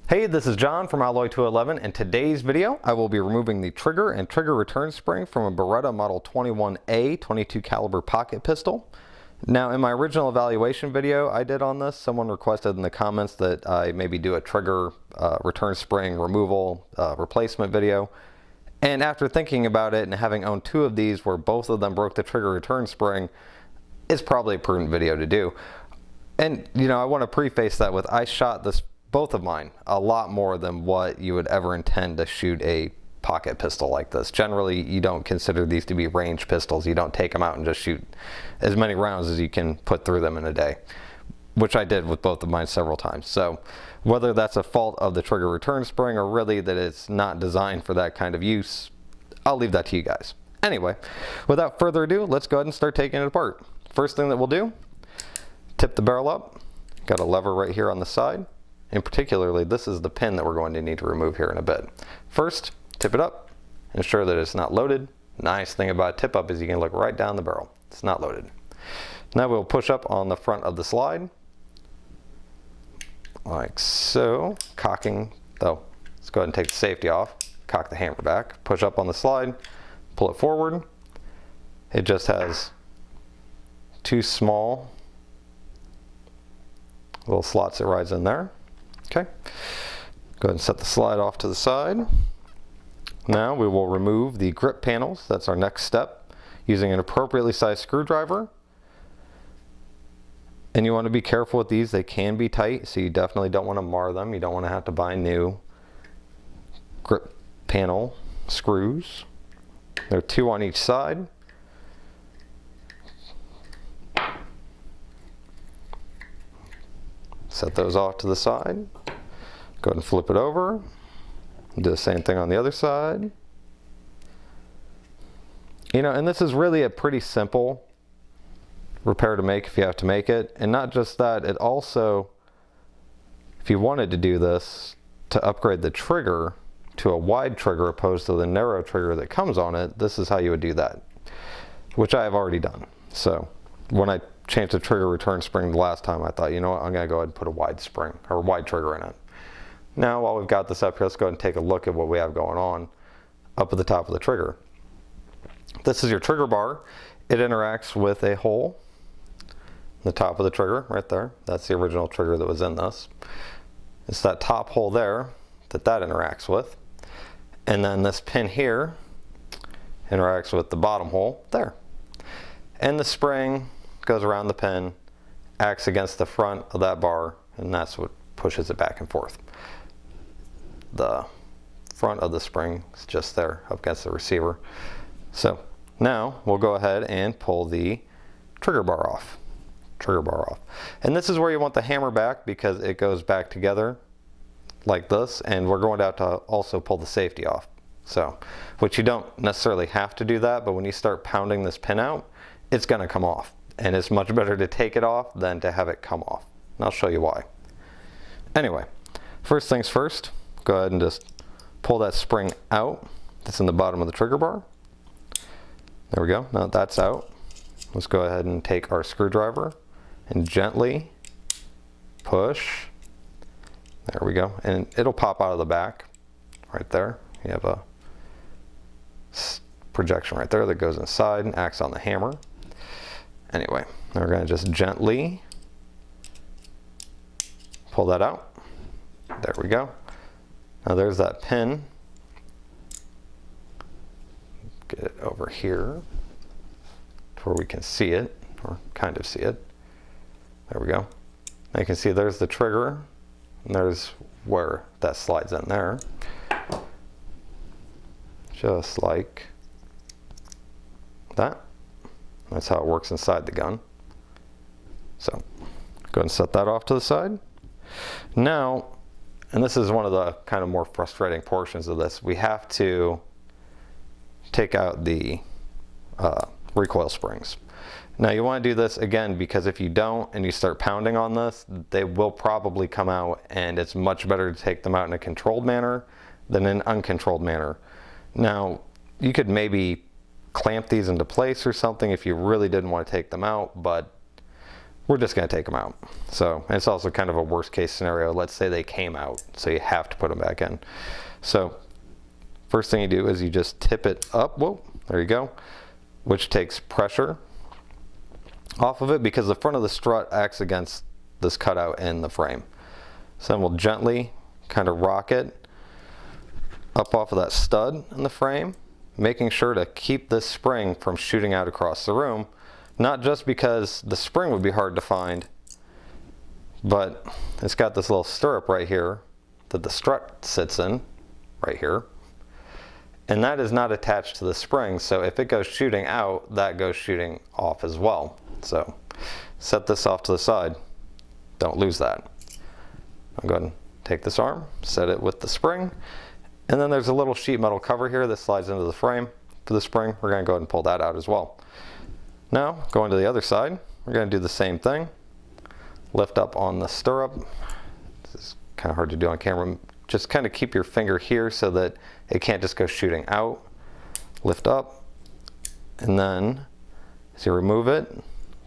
Hey, this is John from Alloy 211. In today's video, I will be removing the trigger and trigger return spring from a Beretta Model 21A 22 caliber pocket pistol. Now, in my original evaluation video I did on this, someone requested in the comments that I maybe do a trigger return spring removal replacement video. And after thinking about it and having owned two of these where both of them broke the trigger return spring, it's probably a prudent video to do. And you know, I want to preface that with I shot both of mine a lot more than what you would ever intend to shoot a pocket pistol like this. Generally, you don't consider these to be range pistols. You don't take them out and just shoot as many rounds as you can put through them in a day, which I did with both of mine several times. So whether that's a fault of the trigger return spring or really that it's not designed for that kind of use, I'll leave that to you guys. Anyway, without further ado, let's go ahead and start taking it apart. First thing that we'll do, tip the barrel up. Got a lever right here on the side. And particularly, this is the pin that we're going to need to remove here in a bit. First, tip it up, ensure that it's not loaded. Nice thing about a tip up is you can look right down the barrel. It's not loaded. Now we'll push up on the front of the slide, like so, cocking, let's go ahead and take the safety off, cock the hammer back, push up on the slide, pull it forward. It just has two small little slots that rides in there. Okay, go ahead and set the slide off to the side. Now we will remove the grip panels. That's our next step, using an appropriately sized screwdriver. And you want to be careful with these. They can be tight, so you definitely don't want to mar them. You don't want to have to buy new grip panel screws. There are two on each side. Set those off to the side. Go ahead and flip it over. Do the same thing on the other side. You know, and this is really a pretty simple repair to make if you have to make it. And not just that, it also, if you wanted to do this to upgrade the trigger to a wide trigger opposed to the narrow trigger that comes on it, this is how you would do that, which I have already done. So when I changed the trigger return spring the last time, I thought, you know what, I'm going to go ahead and put a wide spring or wide trigger in it. Now, while we've got this up here, let's go ahead and take a look at what we have going on up at the top of the trigger. This is your trigger bar. It interacts with a hole in the top of the trigger right there. That's the original trigger that was in this. It's that top hole there that interacts with. And then this pin here interacts with the bottom hole there. And the spring goes around the pin, acts against the front of that bar, and that's what pushes it back and forth. The front of the spring is just there up against the receiver. So now we'll go ahead and pull the trigger bar off. And this is where you want the hammer back because it goes back together like this, and we're going to have to also pull the safety off. So, which you don't necessarily have to do that, but when you start pounding this pin out, it's going to come off. And it's much better to take it off than to have it come off. And I'll show you why. Anyway, first things first, go ahead and just pull that spring out that's in the bottom of the trigger bar. There we go. Now that's out. Let's go ahead and take our screwdriver and gently push. There we go. And it'll pop out of the back right there. You have a projection right there that goes inside and acts on the hammer. Anyway, we're going to just gently pull that out. There we go. Now there's that pin. Get it over here to where we can see it, or kind of see it. There we go. Now you can see there's the trigger, and there's where that slides in there. Just like that. That's how it works inside the gun. So go ahead and set that off to the side. Now, and this is one of the kind of more frustrating portions of this, we have to take out the recoil springs. Now you want to do this again because if you don't and you start pounding on this, they will probably come out, and it's much better to take them out in a controlled manner than in an uncontrolled manner. Now you could maybe clamp these into place or something if you really didn't want to take them out, but we're just going to take them out. So it's also kind of a worst case scenario. Let's say they came out, so you have to put them back in. So first thing you do is you just tip it up. Whoa, there you go. Which takes pressure off of it because the front of the strut acts against this cutout in the frame. So then we'll gently kind of rock it up off of that stud in the frame, making sure to keep this spring from shooting out across the room. Not just because the spring would be hard to find, but it's got this little stirrup right here that the strut sits in, right here. And that is not attached to the spring, so if it goes shooting out, that goes shooting off as well. So set this off to the side. Don't lose that. I'll go ahead and take this arm, set it with the spring, and then there's a little sheet metal cover here that slides into the frame for the spring. We're going to go ahead and pull that out as well. Now, going to the other side, we're going to do the same thing. Lift up on the stirrup. This is kind of hard to do on camera. Just kind of keep your finger here so that it can't just go shooting out. Lift up, and then as you remove it,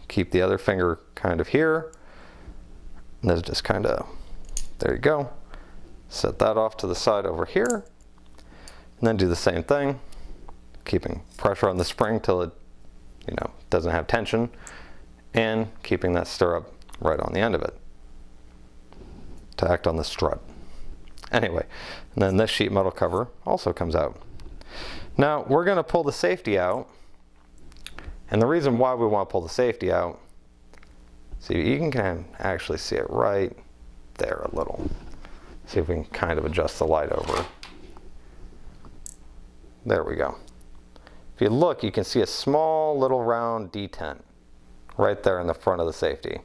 keep the other finger kind of here. And that's just kind of, there you go. Set that off to the side over here. And then do the same thing, keeping pressure on the spring till it doesn't have tension, and keeping that stirrup right on the end of it to act on the strut. Anyway, and then this sheet metal cover also comes out. Now we're going to pull the safety out, and the reason why we want to pull the safety out, so you can actually see it right there a little. See if we can kind of adjust the light over. There we go. If you look, you can see a small little round detent right there in the front of the safety.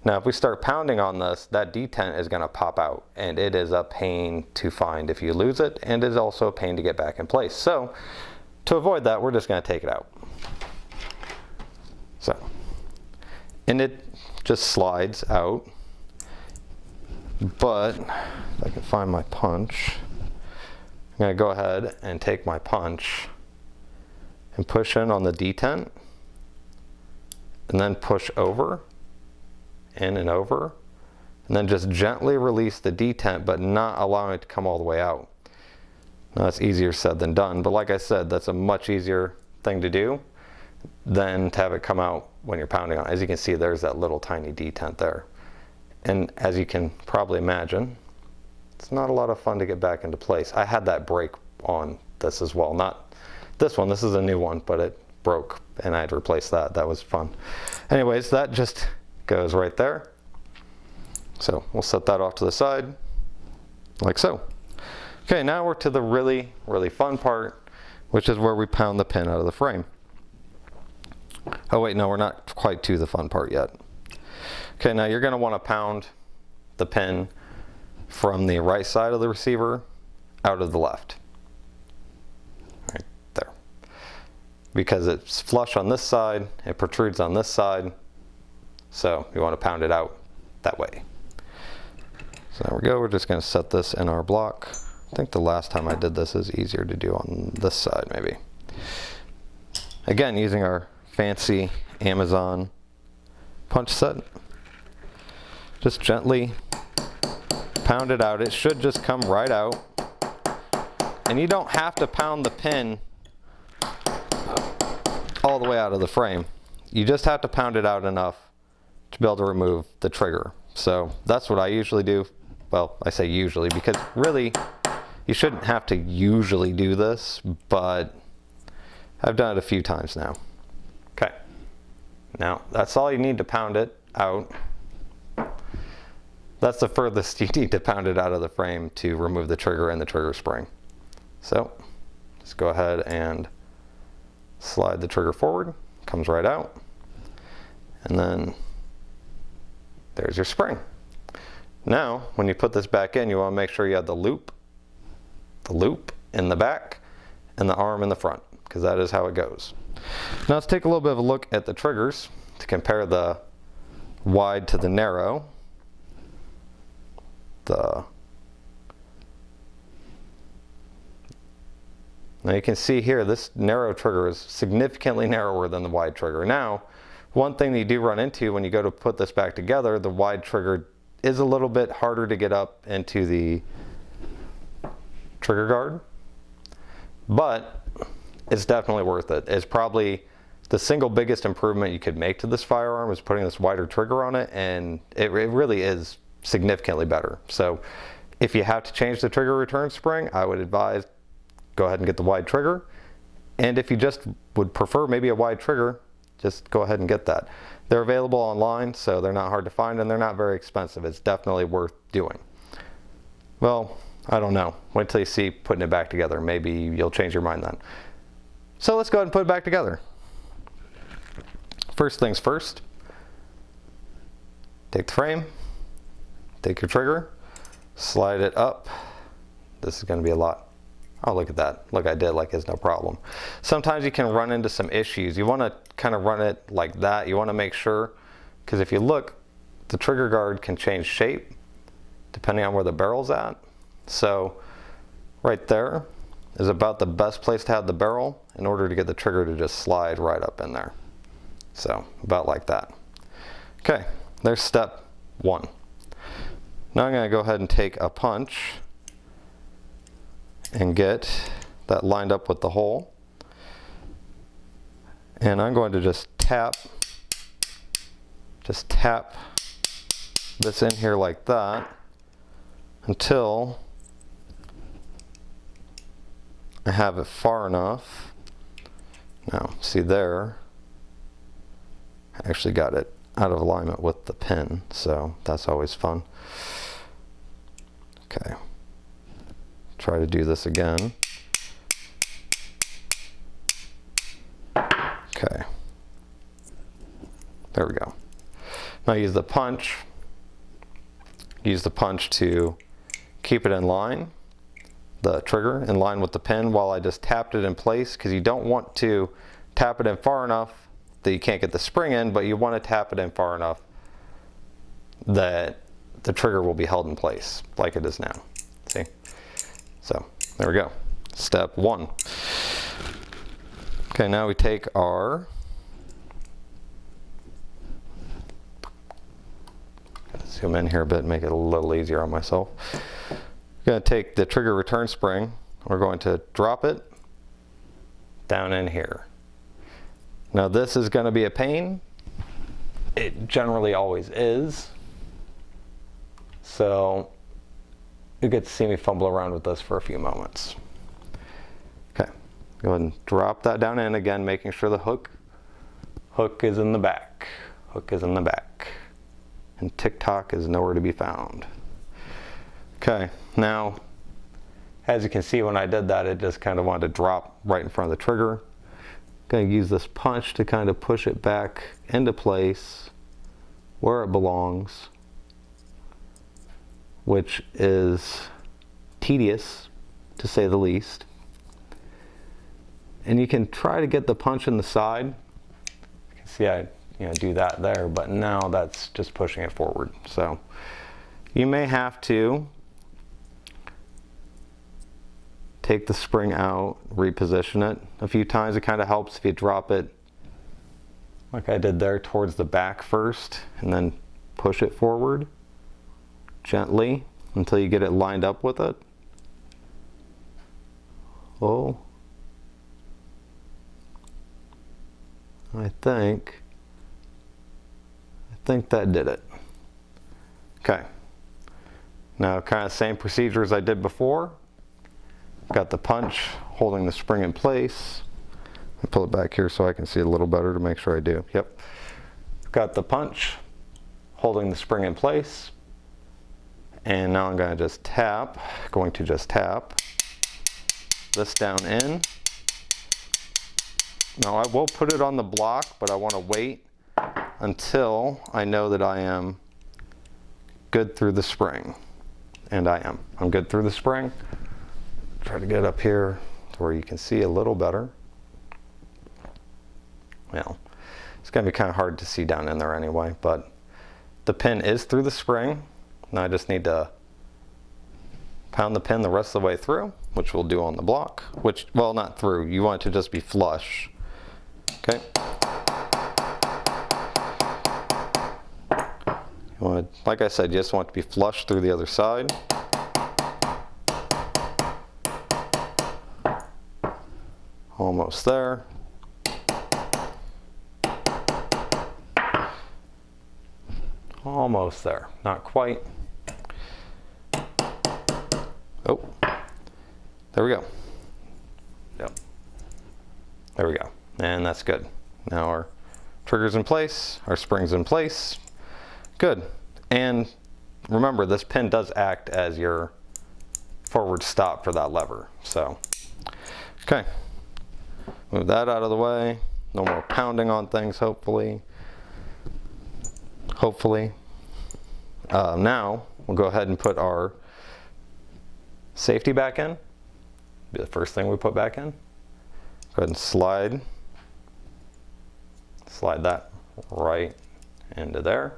Now if we start pounding on this, that detent is going to pop out, and it is a pain to find if you lose it, and it is also a pain to get back in place. So to avoid that, we're just going to take it out. So, and it just slides out, but if I can find my punch, I'm going to go ahead and take my punch and push in on the detent, and then push over, in and over, and then just gently release the detent, but not allowing it to come all the way out. Now that's easier said than done, but like I said, that's a much easier thing to do than to have it come out when you're pounding on it. As you can see, there's that little tiny detent there. And as you can probably imagine, it's not a lot of fun to get back into place. I had that break on this as well, not this one, this is a new one, but it broke and I had to replace that. That was fun. Anyways, that just goes right there. So we'll set that off to the side, like so. Okay, now we're to the really, really fun part, which is where we pound the pin out of the frame. Oh wait, no, we're not quite to the fun part yet. Okay, now you're going to want to pound the pin from the right side of the receiver out of the left. Right there. Because it's flush on this side, it protrudes on this side, so you want to pound it out that way. So there we go, we're just going to set this in our block. I think the last time I did this is easier to do on this side maybe. Again, using our fancy Amazon punch set. Just gently pound it out. It should just come right out. And you don't have to pound the pin all the way out of the frame. You just have to pound it out enough to be able to remove the trigger. So that's what I usually do. Well, I say usually because really you shouldn't have to usually do this, but I've done it a few times now. Okay. Now that's all you need to pound it out. That's the furthest you need to pound it out of the frame to remove the trigger and the trigger spring. So just go ahead and slide the trigger forward, comes right out, and then there's your spring. Now when you put this back in, you want to make sure you have the loop in the back and the arm in the front, because that is how it goes. Now let's take a little bit of a look at the triggers to compare the wide to the narrow. Now you can see here this narrow trigger is significantly narrower than the wide trigger. Now One thing that you do run into when you go to put this back together, the wide trigger is a little bit harder to get up into the trigger guard, but it's definitely worth it. It's probably the single biggest improvement you could make to this firearm is putting this wider trigger on it, and it really is significantly better. So if you have to change the trigger return spring, I would advise go ahead and get the wide trigger. And if you just would prefer maybe a wide trigger, just go ahead and get that. They're available online, so they're not hard to find and they're not very expensive. It's definitely worth doing. Well, I don't know. Wait till you see putting it back together. Maybe you'll change your mind then. So let's go ahead and put it back together. First things first, take the frame, take your trigger, slide it up. This is going to be a lot. Oh, look at that. Look, I did like it's no problem. Sometimes you can run into some issues. You want to kind of run it like that. You want to make sure, because if you look, the trigger guard can change shape depending on where the barrel's at. So right there is about the best place to have the barrel in order to get the trigger to just slide right up in there. So about like that. Okay, there's step one. Now I'm going to go ahead and take a punch and get that lined up with the hole. And I'm going to just tap this in here like that until I have it far enough. Now, see there, I actually got it out of alignment with the pin, so that's always fun. Okay, try to do this again. Okay, there we go. Now use the punch to keep it in line, the trigger in line with the pin while I just tapped it in place, because you don't want to tap it in far enough that you can't get the spring in, but you want to tap it in far enough that the trigger will be held in place like it is now. See? So there we go. Step one. Okay, now we take our zoom in here a bit, make it a little easier on myself. I'm going to take the trigger return spring. We're going to drop it down in here. Now this is going to be a pain. It generally always is. So you get to see me fumble around with this for a few moments. Okay, go ahead and drop that down in again, making sure the hook is in the back. Hook is in the back. And tick-tock is nowhere to be found. Okay, now as you can see when I did that, it just kind of wanted to drop right in front of the trigger. Going to use this punch to kind of push it back into place where it belongs, which is tedious to say the least. And you can try to get the punch in the side. You can see I do that there, but now that's just pushing it forward. So you may have to take the spring out, reposition it a few times. It kind of helps if you drop it like I did there towards the back first and then push it forward gently until you get it lined up with it. Oh, I think that did it. Okay, now kind of same procedure as I did before. Got the punch holding the spring in place. I'll pull it back here so I can see it a little better to make sure I do. Yep. Got the punch holding the spring in place. And now I'm going to just tap this down in. Now I will put it on the block, but I want to wait until I know that I am good through the spring. And I am. I'm good through the spring. Try to get up here to where you can see a little better. Well, it's going to be kind of hard to see down in there anyway, but the pin is through the spring. Now I just need to pound the pin the rest of the way through, which we'll do on the block, which, well, not through. You want it to just be flush. Okay. You want to, like I said, you just want it to be flush through the other side. Almost there. Almost there. Not quite. Oh, there we go. Yep. There we go. And that's good. Now our trigger's in place, our spring's in place. Good. And remember, this pin does act as your forward stop for that lever. So, okay. Move that out of the way. No more pounding on things, hopefully. Now, we'll go ahead and put our safety back in. Be the first thing we put back in. Go ahead and slide that right into there.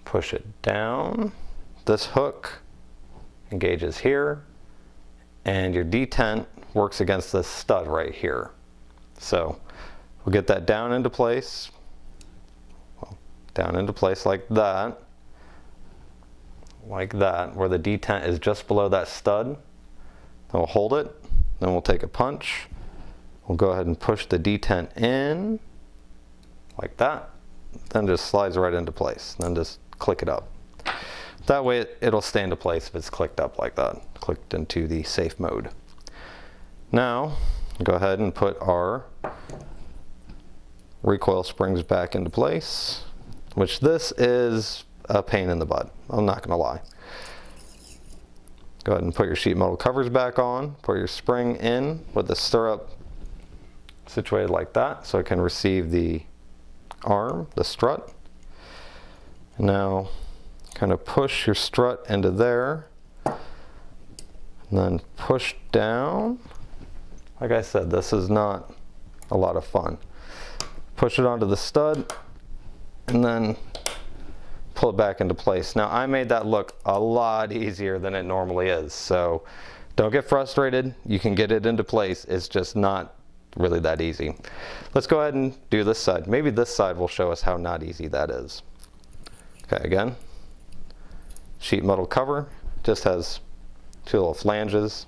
Push it down. This hook engages here, and your detent works against this stud right here. So we'll get that down into place. Well, down into place like that, where the detent is just below that stud. Then we'll hold it, then we'll take a punch. We'll go ahead and push the detent in like that, then just slides right into place. Then just click it up. That way it'll stay into place if it's clicked up like that, clicked into the safe mode. Now, go ahead and put our recoil springs back into place, which this is a pain in the butt, I'm not gonna lie. Go ahead and put your sheet metal covers back on, put your spring in with the stirrup situated like that so it can receive the arm, the strut. Now, kind of push your strut into there, and then push down. Like I said, this is not a lot of fun. Push it onto the stud, and then pull it back into place. Now, I made that look a lot easier than it normally is, so don't get frustrated. You can get it into place. It's just not really that easy. Let's go ahead and do this side. Maybe this side will show us how not easy that is. Okay, again, sheet metal cover, just has two little flanges,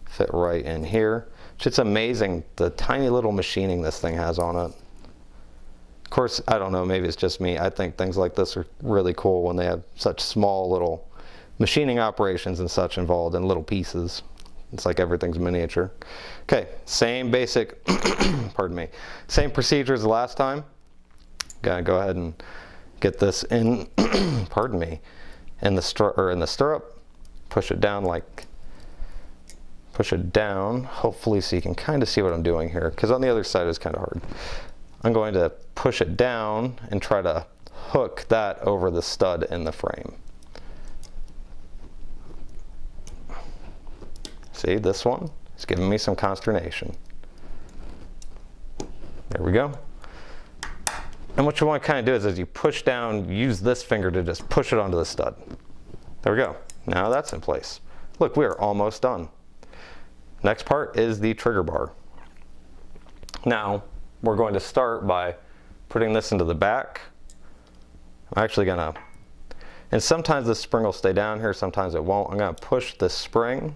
fit right in here. It's amazing the tiny little machining this thing has on it. Of course, I don't know, maybe it's just me. I think things like this are really cool when they have such small little machining operations and such involved in little pieces. It's like everything's miniature. Okay, same basic, pardon me, same procedure as the last time. Gotta go ahead and get this in, pardon me, in the stirrup. Push it down push it down, hopefully so you can kind of see what I'm doing here, because on the other side it's kind of hard. I'm going to push it down and try to hook that over the stud in the frame. See, this one is giving me some consternation. There we go. And what you want to kind of do is as you push down, use this finger to just push it onto the stud. There we go. Now that's in place. Look, we are almost done. Next part is the trigger bar. Now, we're going to start by putting this into the back. I'm actually gonna, and sometimes the spring will stay down here, sometimes it won't. I'm gonna push the spring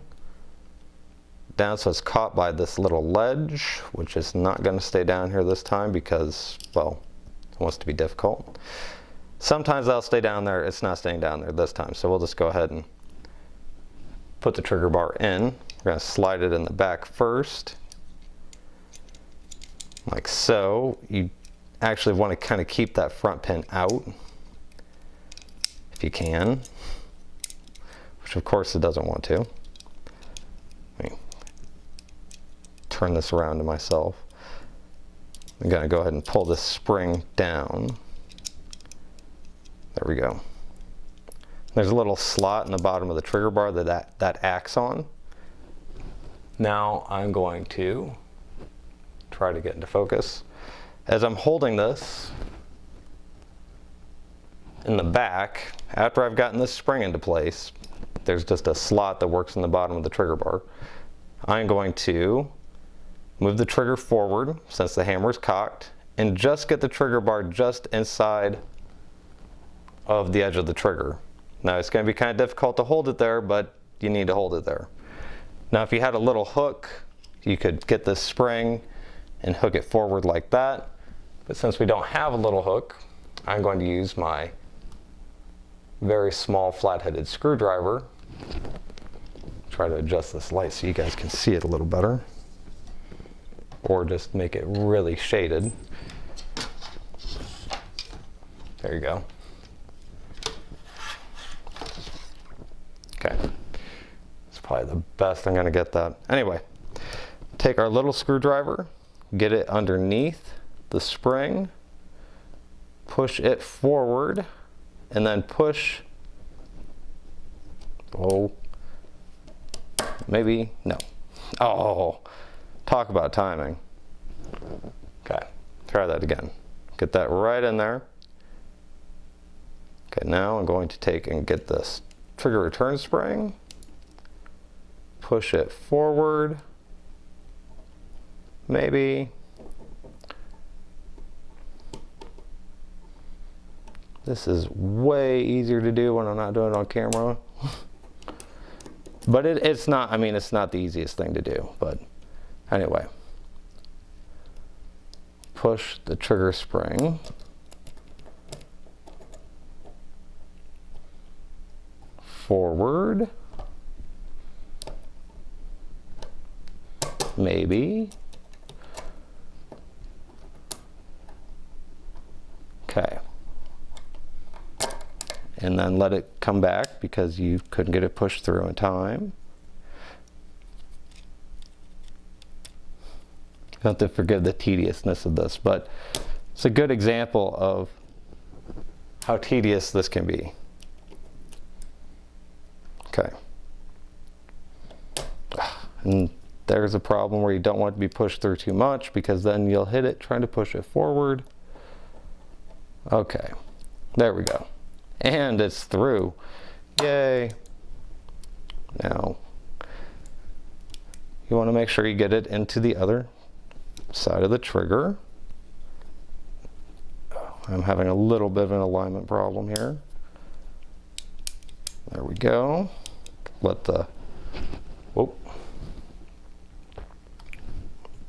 down so it's caught by this little ledge, which is not gonna stay down here this time because, well, it wants to be difficult. Sometimes that'll stay down there, it's not staying down there this time, so we'll just go ahead and put the trigger bar in. We're gonna slide it in the back first, like so. You actually want to kind of keep that front pin out, if you can, which of course it doesn't want to. Let me turn this around to myself. I'm gonna go ahead and pull this spring down. There we go. There's a little slot in the bottom of the trigger bar that acts on. Now I'm going to try to get into focus. As I'm holding this in the back, after I've gotten this spring into place, there's just a slot that works in the bottom of the trigger bar. I'm going to move the trigger forward since the hammer is cocked and just get the trigger bar just inside of the edge of the trigger. Now it's going to be kind of difficult to hold it there, but you need to hold it there. Now if you had a little hook, you could get this spring and hook it forward like that. But since we don't have a little hook, I'm going to use my very small flat-headed screwdriver. Try to adjust this light so you guys can see it a little better. Or just make it really shaded. There you go. Okay. It's probably the best I'm going to get that. Anyway, take our little screwdriver, get it underneath the spring, push it forward, and then push, oh, maybe, no. Oh, talk about timing. Okay, try that again. Get that right in there. Okay, now I'm going to take and get this trigger return spring, push it forward, maybe. This is way easier to do when I'm not doing it on camera. But it's not, I mean, it's not the easiest thing to do, but anyway. Push the trigger spring forward, maybe. Okay. And then let it come back because you couldn't get it pushed through in time. You have to forgive the tediousness of this, but it's a good example of how tedious this can be. Okay. And there's a problem where you don't want it to be pushed through too much because then you'll hit it trying to push it forward. Okay, there we go. And it's through. Yay. Now, you want to make sure you get it into the other side of the trigger. I'm having a little bit of an alignment problem here. There we go. Let the, whoop.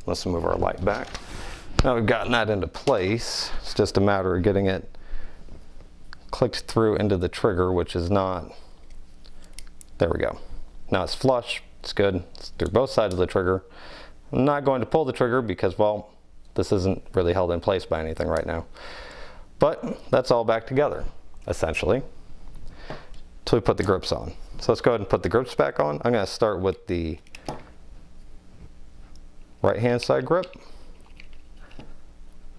Let's move our light back. Now we've gotten that into place. It's just a matter of getting it clicked through into the trigger, which is not, there we go. Now it's flush, it's good. It's through both sides of the trigger. I'm not going to pull the trigger because, well, this isn't really held in place by anything right now. But that's all back together, essentially, until we put the grips on. So let's go ahead and put the grips back on. I'm going to start with the right-hand side grip.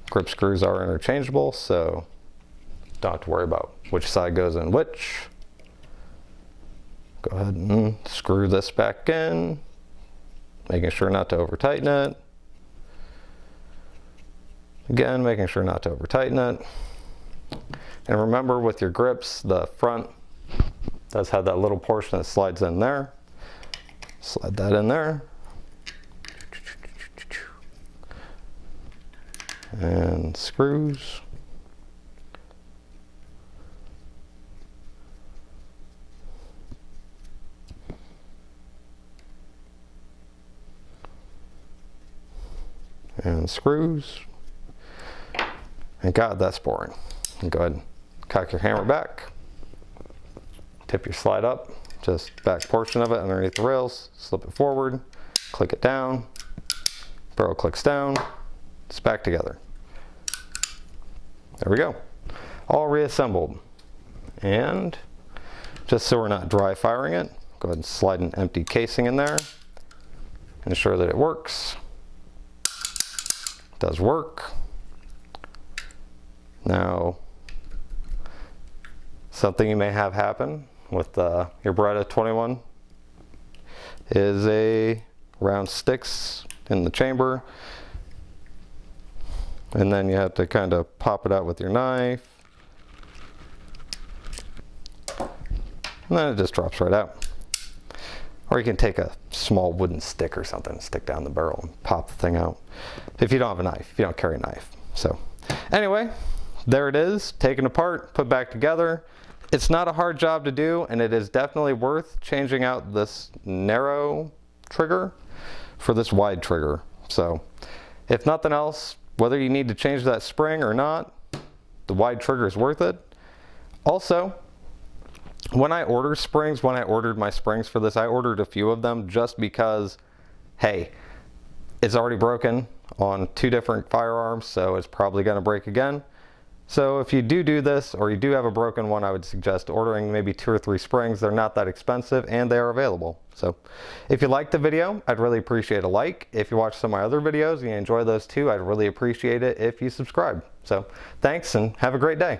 Grip screws are interchangeable, so don't have to worry about which side goes in which. Go ahead and screw this back in, making sure not to over tighten it. Again, making sure not to over tighten it. And remember, with your grips, the front does have that little portion that slides in there. Slide that in there. And screws. And screws. And God, that's boring. And go ahead and cock your hammer back. Tip your slide up, just back portion of it underneath the rails. Slip it forward, click it down. Barrel clicks down. It's back together. There we go. All reassembled. And just so we're not dry firing it, go ahead and slide an empty casing in there. Ensure that it works. It does work. Now, something you may have happen with your Beretta 21 is a round sticks in the chamber. And then you have to kind of pop it out with your knife. And then it just drops right out. Or you can take a small wooden stick or something, stick down the barrel and pop the thing out. If you don't have a knife, if you don't carry a knife. So anyway, there it is, taken apart, put back together. It's not a hard job to do, and it is definitely worth changing out this narrow trigger for this wide trigger. So if nothing else, whether you need to change that spring or not, the wide trigger is worth it. Also, when I order springs, when I ordered my springs for this, I ordered a few of them just because, hey, it's already broken on 2 different firearms, so it's probably going to break again. So if you do this, or you do have a broken one, I would suggest ordering maybe 2 or 3 springs. They're not that expensive and they are available. So if you liked the video, I'd really appreciate a like. If you watch some of my other videos and you enjoy those too, I'd really appreciate it if you subscribe. So thanks and have a great day.